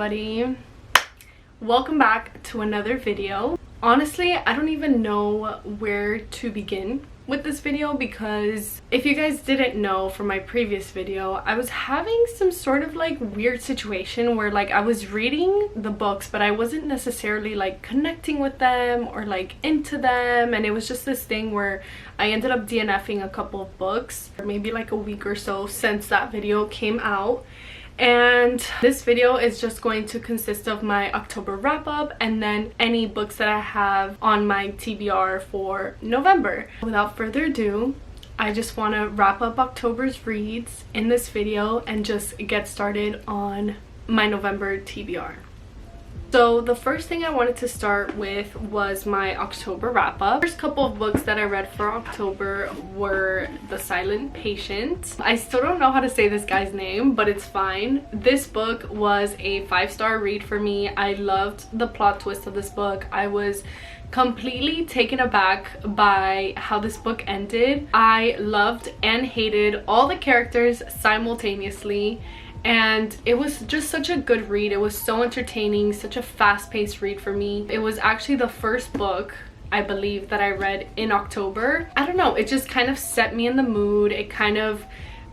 everybody, welcome back to another video. Honestly, I don't even know where to begin with this video because if you guys didn't know from my previous video, I was having some sort of like weird situation where like I was reading the books but I wasn't necessarily like connecting with them or like into them, and it was just this thing where I ended up DNFing a couple of books maybe like a week or so since that video came out. And this video is just going to consist of my October wrap up and then any books that I have on my TBR for November. Without further ado, I just want to wrap up October's reads in this video and just get started on my November TBR. So the first thing I wanted to start with was my October wrap-up. First couple of books that I read for October were The Silent Patient. I still don't know how to say this guy's name, but it's fine. This book was a 5-star read for me. I loved the plot twist of this book. I was completely taken aback by how this book ended. I loved and hated all the characters simultaneously. And it was just such a good read. It was so entertaining, such a fast-paced read for me. It was actually the first book, I believe, that I read in October. I don't know, it just kind of set me in the mood. It kind of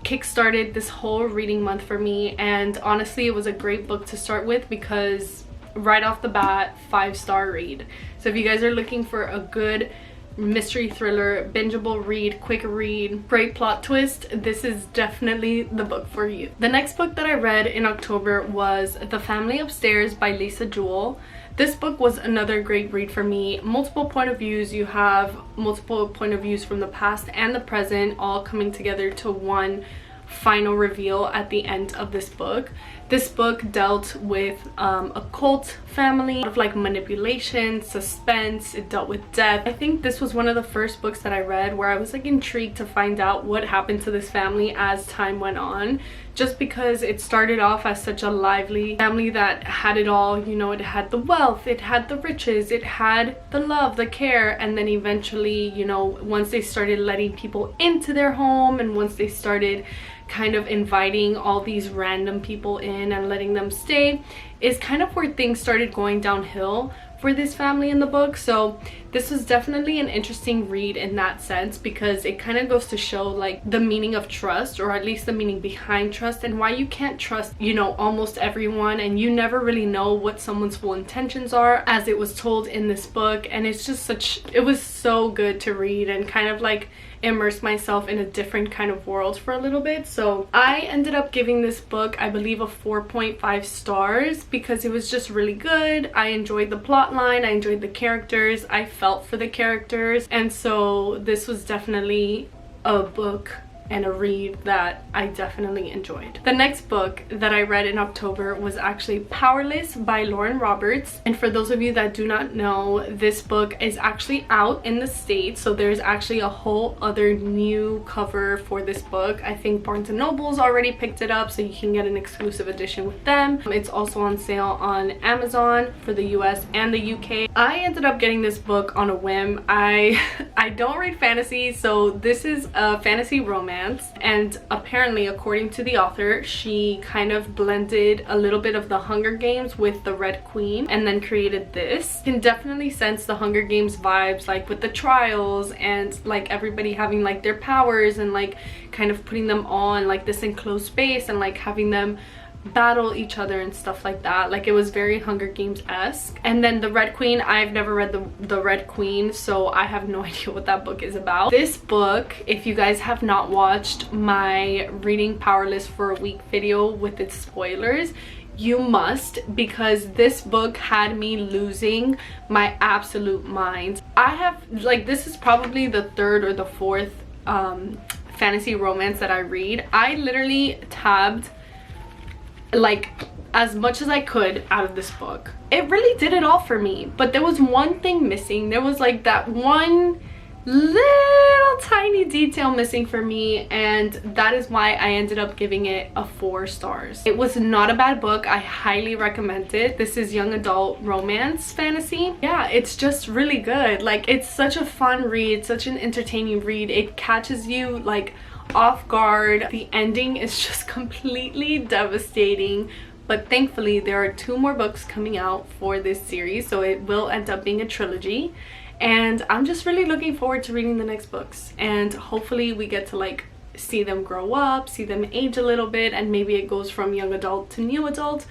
kick-started this whole reading month for me, and honestly it was a great book to start with because right off the bat, 5-star read. So if you guys are looking for a good mystery thriller, bingeable read, quick read, great plot twist, this is definitely the book for you. The next book that I read in October was The Family Upstairs by Lisa Jewell. This book was another great read for me. Multiple point of views. You have multiple point of views from the past and the present all coming together to one final reveal at the end of this book. This book dealt with a cult family, a lot of like manipulation, suspense. It dealt with death. I think this was one of the first books that I read where I was like intrigued to find out what happened to this family as time went on, just because it started off as such a lively family that had it all. You know, it had the wealth, it had the riches, it had the love, the care, and then eventually, you know, once they started letting people into their home and once they started kind of inviting all these random people in and letting them stay, is kind of where things started going downhill for this family in the book. So this was definitely an interesting read in that sense because it kind of goes to show like the meaning of trust, or at least the meaning behind trust, and why you can't trust, you know, almost everyone, and you never really know what someone's full intentions are, as it was told in this book. And it's just it was so good to read and kind of like immerse myself in a different kind of world for a little bit. So I ended up giving this book, I believe, a 4.5 stars because it was just really good. I enjoyed the plot line, I enjoyed the characters, I felt for the characters, and so this was definitely a book and a read that I definitely enjoyed. The next book that I read in October was actually Powerless by Lauren Roberts. And for those of you that do not know, this book is actually out in the States, so there's actually a whole other new cover for this book. I think Barnes & Noble's already picked it up, so you can get an exclusive edition with them. It's also on sale on Amazon for the US and the UK. I ended up getting this book on a whim. I don't read fantasy, so this is a fantasy romance. And apparently, according to the author, she kind of blended a little bit of the Hunger Games with the Red Queen and then created this. You can definitely sense the Hunger Games vibes, like with the trials and like everybody having like their powers and like kind of putting them all in like this enclosed space and like having them battle each other and stuff like that. Like it was very Hunger Games-esque. And then the Red Queen, I've never read the Red Queen, so I have no idea what that book is about. This book, if you guys have not watched my Reading Powerless for a Week video with its spoilers, you must, because this book had me losing my absolute mind. I have like, this is probably the third or the fourth fantasy romance that I read. I literally tabbed like as much as I could out of this book. It really did it all for me, but there was one thing missing. There was like that one little tiny detail missing for me, and that is why I ended up giving it a 4 stars. It was not a bad book. I highly recommend it. This is young adult romance fantasy. Yeah, it's just really good. Like, it's such a fun read, such an entertaining read. It catches you like off guard. The ending is just completely devastating, but thankfully there are 2 more books coming out for this series, so it will end up being a trilogy. And I'm just really looking forward to reading the next books, and hopefully we get to like see them grow up, see them age a little bit, and maybe it goes from young adult to new adult.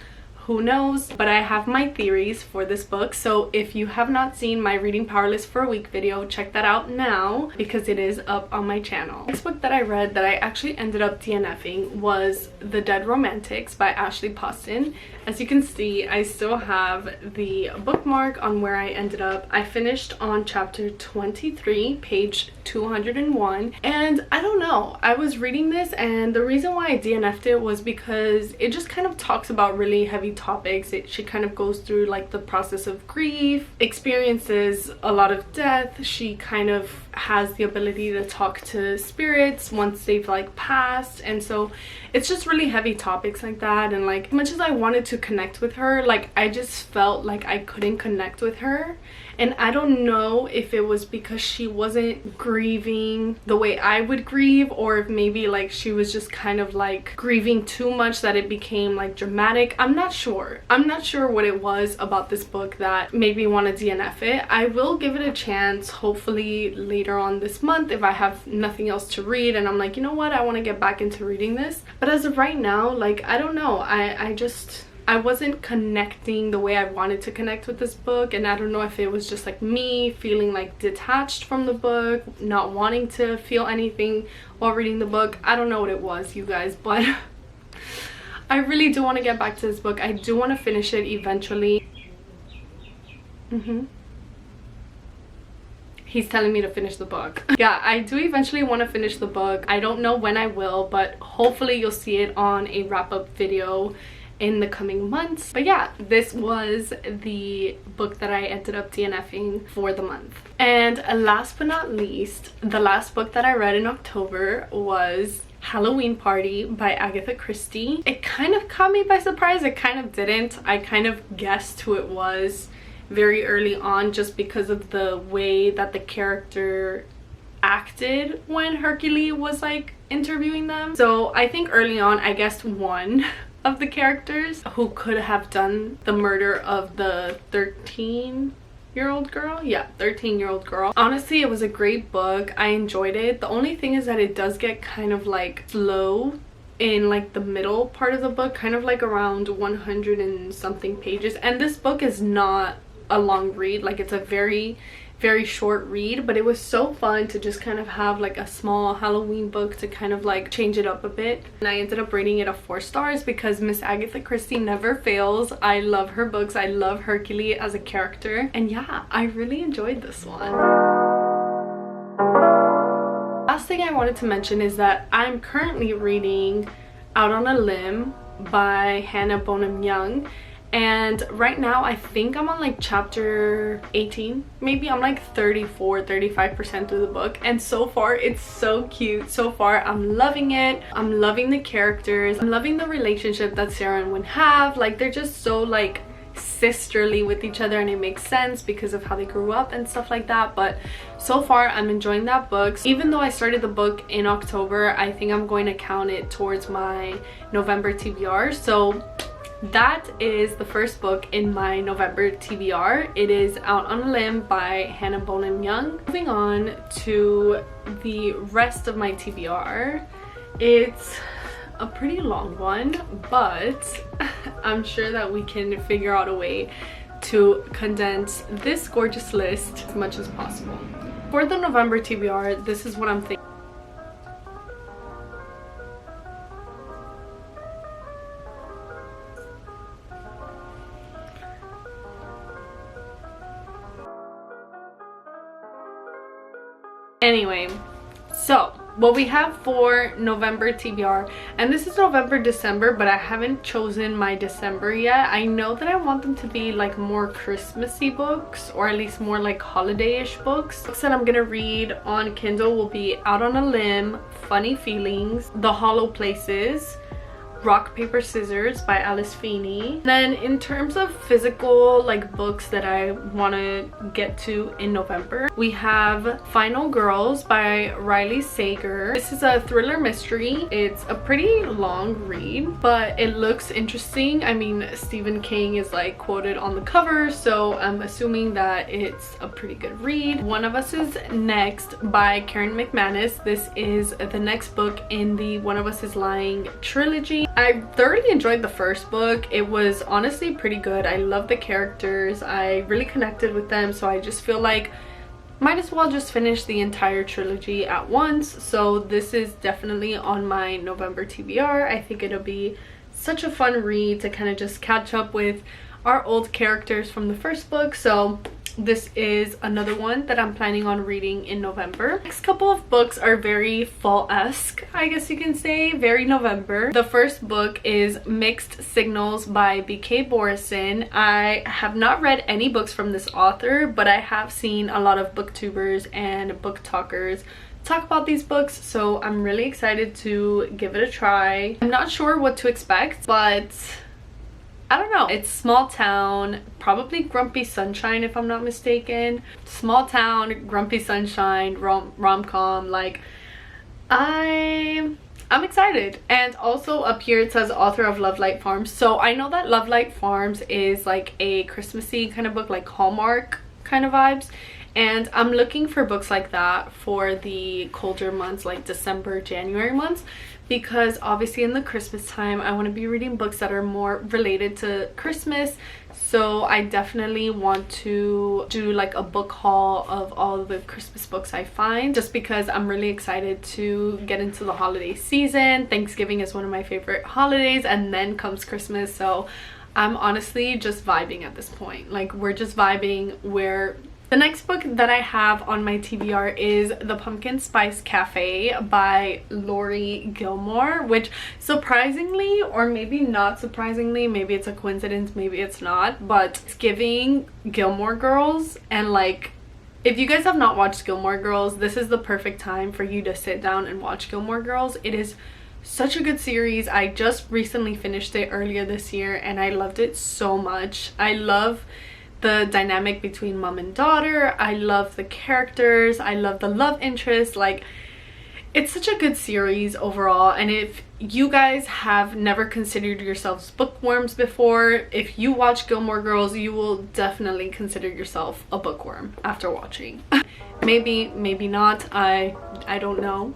Who knows? But I have my theories for this book, so if you have not seen my Reading Powerless for a Week video, check that out now because it is up on my channel. The next book that I read that I actually ended up DNFing was The Dead Romantics by Ashley Poston. As you can see, I still have the bookmark on where I ended up. I finished on chapter 23, page 201, and I don't know, I was reading this, and the reason why I DNF'd it was because it just kind of talks about really heavy topics. She kind of goes through like the process of grief, experiences a lot of death. She kind of has the ability to talk to spirits once they've like passed, and so it's just really heavy topics like that. And like, as much as I wanted to connect with her, like I just felt like I couldn't connect with her. And I don't know if it was because she wasn't grieving the way I would grieve, or if maybe like she was just kind of like grieving too much that it became like dramatic. I'm not sure what it was about this book that made me want to DNF it. I will give it a chance, hopefully later on this month, if I have nothing else to read and I'm like, you know what, I want to get back into reading this. But as of right now, like, I don't know, I wasn't connecting the way I wanted to connect with this book, and I don't know if it was just like me feeling like detached from the book, not wanting to feel anything while reading the book. I don't know what it was, you guys, but I really do want to get back to this book. I do want to finish it eventually. He's telling me to finish the book. Yeah, I do eventually want to finish the book. I don't know when I will, but hopefully you'll see it on a wrap-up video in the coming months. But yeah, this was the book that I ended up DNFing for the month. And last but not least, the last book that I read in October was Halloween Party by Agatha Christie. It kind of caught me by surprise. It kind of didn't. I kind of guessed who it was very early on just because of the way that the character acted when Hercule was like interviewing them. So I think early on I guessed one of the characters who could have done the murder of the 13-year-old girl. Yeah, 13-year-old girl. Honestly, it was a great book. I enjoyed it. The only thing is that it does get kind of like slow in like the middle part of the book, kind of like around 100 and something pages. And this book is not a long read, like it's a very short read, but it was so fun to just kind of have like a small Halloween book to kind of like change it up a bit. And I ended up rating it a 4 stars because Miss Agatha Christie never fails. I love her books. I love Hercule as a character, and yeah, I really enjoyed this one. Last thing I wanted to mention is that I'm currently reading Out on a Limb by Hannah Bonham Young. And right now I think I'm on like chapter 18, maybe. I'm like 35% through the book, and so far it's so cute. So far I'm loving it. I'm loving the characters. I'm loving the relationship that Sarah and Wynn have. Like, they're just so like sisterly with each other, and it makes sense because of how they grew up and stuff like that. But so far I'm enjoying that book. Even though I started the book in October, I think I'm going to count it towards my November TBR. So that is the first book in my November TBR. It is Out on a Limb by Hannah Bonham Young. Moving on to the rest of my TBR. It's a pretty long one, but I'm sure that we can figure out a way to condense this gorgeous list as much as possible. For the November TBR, this is what I'm thinking. Anyway, so what we have for November TBR, and this is November December, but I haven't chosen my December yet. I know that I want them to be like more Christmassy books, or at least more like holiday-ish books. Books that I'm gonna read on Kindle will be Out on a Limb, Funny Feelings, The Hollow Places, Rock, Paper, Scissors by Alice Feeney. Then in terms of physical like books that I want to get to in November, we have Final Girls by Riley Sager. This is a thriller mystery. It's a pretty long read, but it looks interesting. I mean, Stephen King is like quoted on the cover, so I'm assuming that it's a pretty good read. One of Us Is Next by Karen McManus. This is the next book in the One of Us Is Lying trilogy. I thoroughly enjoyed the first book. It was honestly pretty good. I love the characters. I really connected with them, so I just feel like might as well just finish the entire trilogy at once. So this is definitely on my November TBR. I think it'll be such a fun read to kind of just catch up with our old characters from the first book. So this is another one that I'm planning on reading in November. Next couple of books are very fall-esque, I guess you can say, very November. The first book is Mixed Signals by B.K. Borison. I have not read any books from this author, but I have seen a lot of booktubers and book talkers talk about these books, so I'm really excited to give it a try. I'm not sure what to expect, but I don't know. It's small town, probably Grumpy Sunshine if I'm not mistaken. Small town, Grumpy Sunshine, rom-com. Like, I'm excited. And also up here it says author of Love Light Farms. So I know that Love Light Farms is like a Christmassy kind of book, like Hallmark kind of vibes. And I'm looking for books like that for the colder months, like December, January months, because obviously in the Christmas time I want to be reading books that are more related to Christmas. So I definitely want to do like a book haul of all the Christmas books I find, just because I'm really excited to get into the holiday season. Thanksgiving is one of my favorite holidays, and then comes Christmas. So I'm honestly just vibing at this point. Like, we're just vibing. The next book that I have on my TBR is The Pumpkin Spice Cafe by Lori Gilmore, which surprisingly, or maybe not surprisingly, maybe it's a coincidence, maybe it's not, but it's giving Gilmore Girls. And like, if you guys have not watched Gilmore Girls, this is the perfect time for you to sit down and watch Gilmore Girls. It is such a good series. I just recently finished it earlier this year and I loved it so much. I love the dynamic between mom and daughter. I love the characters. I love the love interest. Like, it's such a good series overall. And if you guys have never considered yourselves bookworms before, if you watch Gilmore Girls, you will definitely consider yourself a bookworm after watching. Maybe not. I don't know.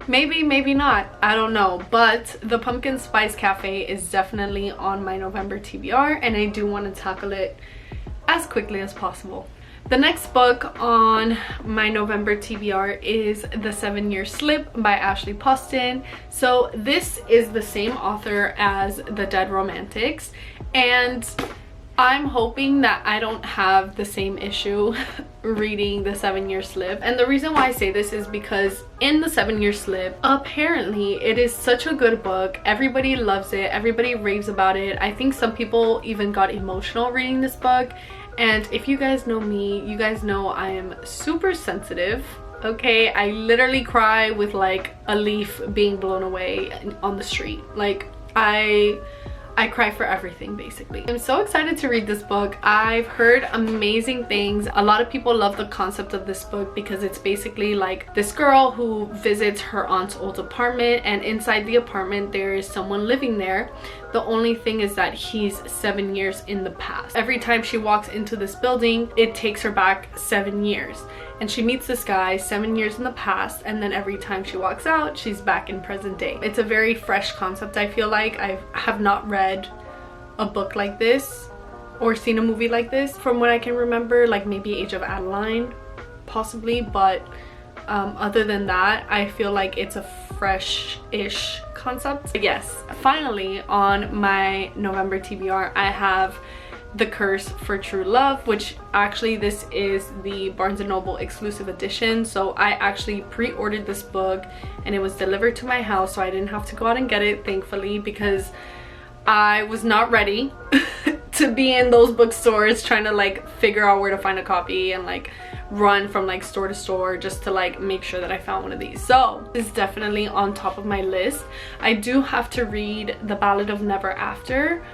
Maybe not, I don't know, but The Pumpkin Spice Cafe is definitely on my November TBR, and I do want to tackle it as quickly as possible. The next book on my November TBR is The 7-Year Slip by Ashley Poston. So this is the same author as The Dead Romantics, and I'm hoping that I don't have the same issue reading The 7-Year Slip. And the reason why I say this is because in The 7-Year Slip, apparently it is such a good book. Everybody loves it. Everybody raves about it. I think some people even got emotional reading this book. And if you guys know me, you guys know I am super sensitive. Okay, I literally cry with like a leaf being blown away on the street. Like, I cry for everything, basically. I'm so excited to read this book. I've heard amazing things. A lot of people love the concept of this book because it's basically like this girl who visits her aunt's old apartment, and inside the apartment there is someone living there. The only thing is that he's 7 years in the past. Every time she walks into this building, it takes her back 7 years. And she meets this guy 7 years in the past, and then every time she walks out, she's back in present day. It's a very fresh concept, I feel like. I have not read a book like this or seen a movie like this from what I can remember, like maybe Age of Adeline, possibly, but other than that, I feel like it's a fresh-ish concept. But yes, finally on my November TBR, I have The Curse for True Love, which actually this is the Barnes & Noble exclusive edition. So I actually pre-ordered this book and it was delivered to my house, so I didn't have to go out and get it, thankfully, because I was not ready to be in those bookstores trying to like figure out where to find a copy and like run from like store to store just to like make sure that I found one of these. So this is definitely on top of my list. I do have to read The Ballad of Never After,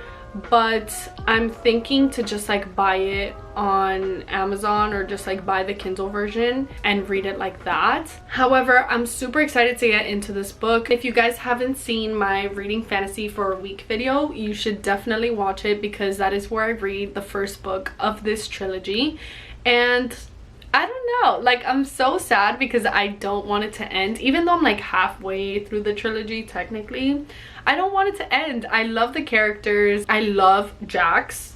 but I'm thinking to just like buy it on Amazon or just like buy the Kindle version and read it like that. However, I'm super excited to get into this book. If you guys haven't seen my reading fantasy for a week video, you should definitely watch it because that is where I read the first book of this trilogy. And I don't know, like I'm so sad because I don't want it to end, even though I'm like halfway through the trilogy technically. I don't want it to end. I love the characters. I love Jax.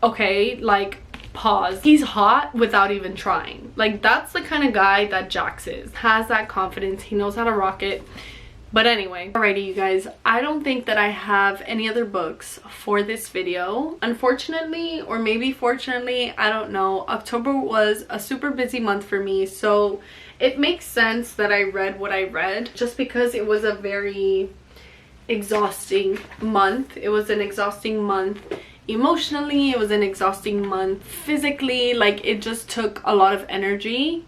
Okay, like pause. He's hot without even trying. Like that's the kind of guy that Jax is. Has that confidence. He knows how to rock it. But anyway, alrighty you guys, I don't think that I have any other books for this video. Unfortunately, or maybe fortunately, I don't know, October was a super busy month for me, so it makes sense that I read what I read just because it was a very exhausting month. It was an exhausting month emotionally, it was an exhausting month physically, like it just took a lot of energy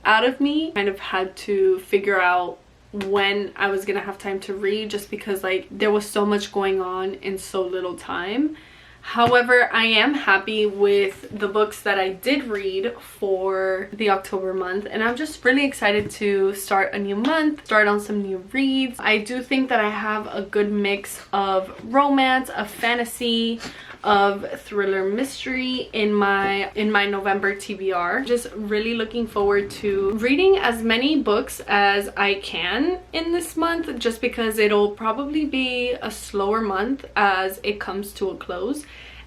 out of me. Kind of had to figure out when I was gonna have time to read just because like there was so much going on in so little time. However, I am happy with the books that I did read for the October month, and I'm just really excited to start a new month, start on some new reads. I do think that I have a good mix of romance, of fantasy, of thriller mystery in my November TBR. Just really looking forward to reading as many books as I can in this month, just because it'll probably be a slower month as it comes to a close.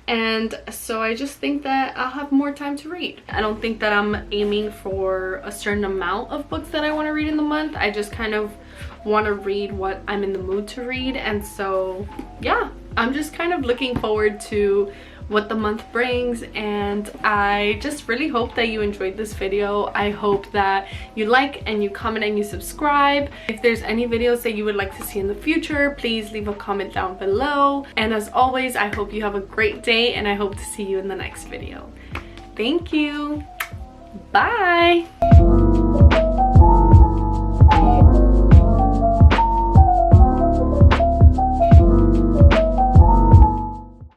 And so I just think that I'll have more time to read. I don't think that I'm aiming for a certain amount of books that I want to read in the month. I just kind of want to read what I'm in the mood to read. And so yeah, I'm just kind of looking forward to what the month brings, and I just really hope that you enjoyed this video. I hope that you like and you comment and you subscribe. If there's any videos that you would like to see in the future, please leave a comment down below. And as always, I hope you have a great day, and I hope to see you in the next video. Thank you. Bye.